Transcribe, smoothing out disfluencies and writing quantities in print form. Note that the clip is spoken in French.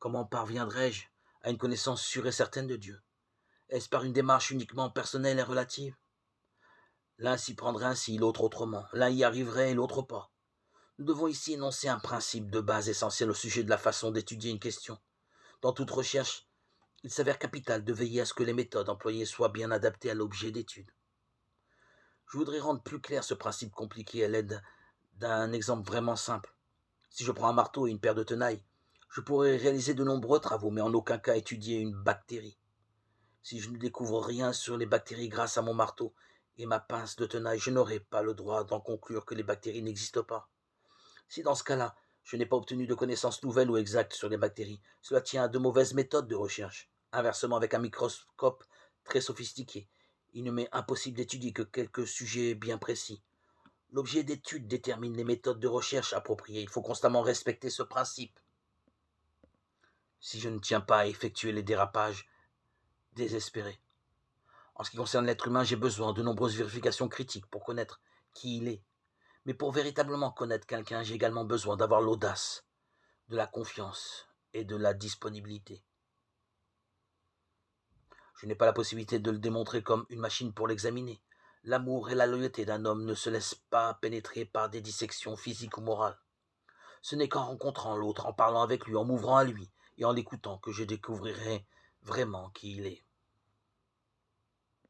Comment parviendrai-je à une connaissance sûre et certaine de Dieu? Est-ce par une démarche uniquement personnelle et relative? L'un s'y prendrait ainsi, l'autre autrement. L'un y arriverait et l'autre pas. Nous devons ici énoncer un principe de base essentiel au sujet de la façon d'étudier une question. Dans toute recherche, il s'avère capital de veiller à ce que les méthodes employées soient bien adaptées à l'objet d'étude. Je voudrais rendre plus clair ce principe compliqué à l'aide d'un exemple vraiment simple. Si je prends un marteau et une paire de tenailles, je pourrais réaliser de nombreux travaux, mais en aucun cas étudier une bactérie. Si je ne découvre rien sur les bactéries grâce à mon marteau et ma pince de tenaille, je n'aurai pas le droit d'en conclure que les bactéries n'existent pas. Si dans ce cas-là, je n'ai pas obtenu de connaissances nouvelles ou exactes sur les bactéries, cela tient à de mauvaises méthodes de recherche. Inversement, avec un microscope très sophistiqué, il ne m'est impossible d'étudier que quelques sujets bien précis. L'objet d'étude détermine les méthodes de recherche appropriées. Il faut constamment respecter ce principe. Si je ne tiens pas à effectuer les dérapages désespérés. En ce qui concerne l'être humain, j'ai besoin de nombreuses vérifications critiques pour connaître qui il est. Mais pour véritablement connaître quelqu'un, j'ai également besoin d'avoir l'audace, de la confiance et de la disponibilité. Je n'ai pas la possibilité de le démontrer comme une machine pour l'examiner. L'amour et la loyauté d'un homme ne se laissent pas pénétrer par des dissections physiques ou morales. Ce n'est qu'en rencontrant l'autre, en parlant avec lui, en m'ouvrant à lui et en l'écoutant que je découvrirai vraiment qui il est.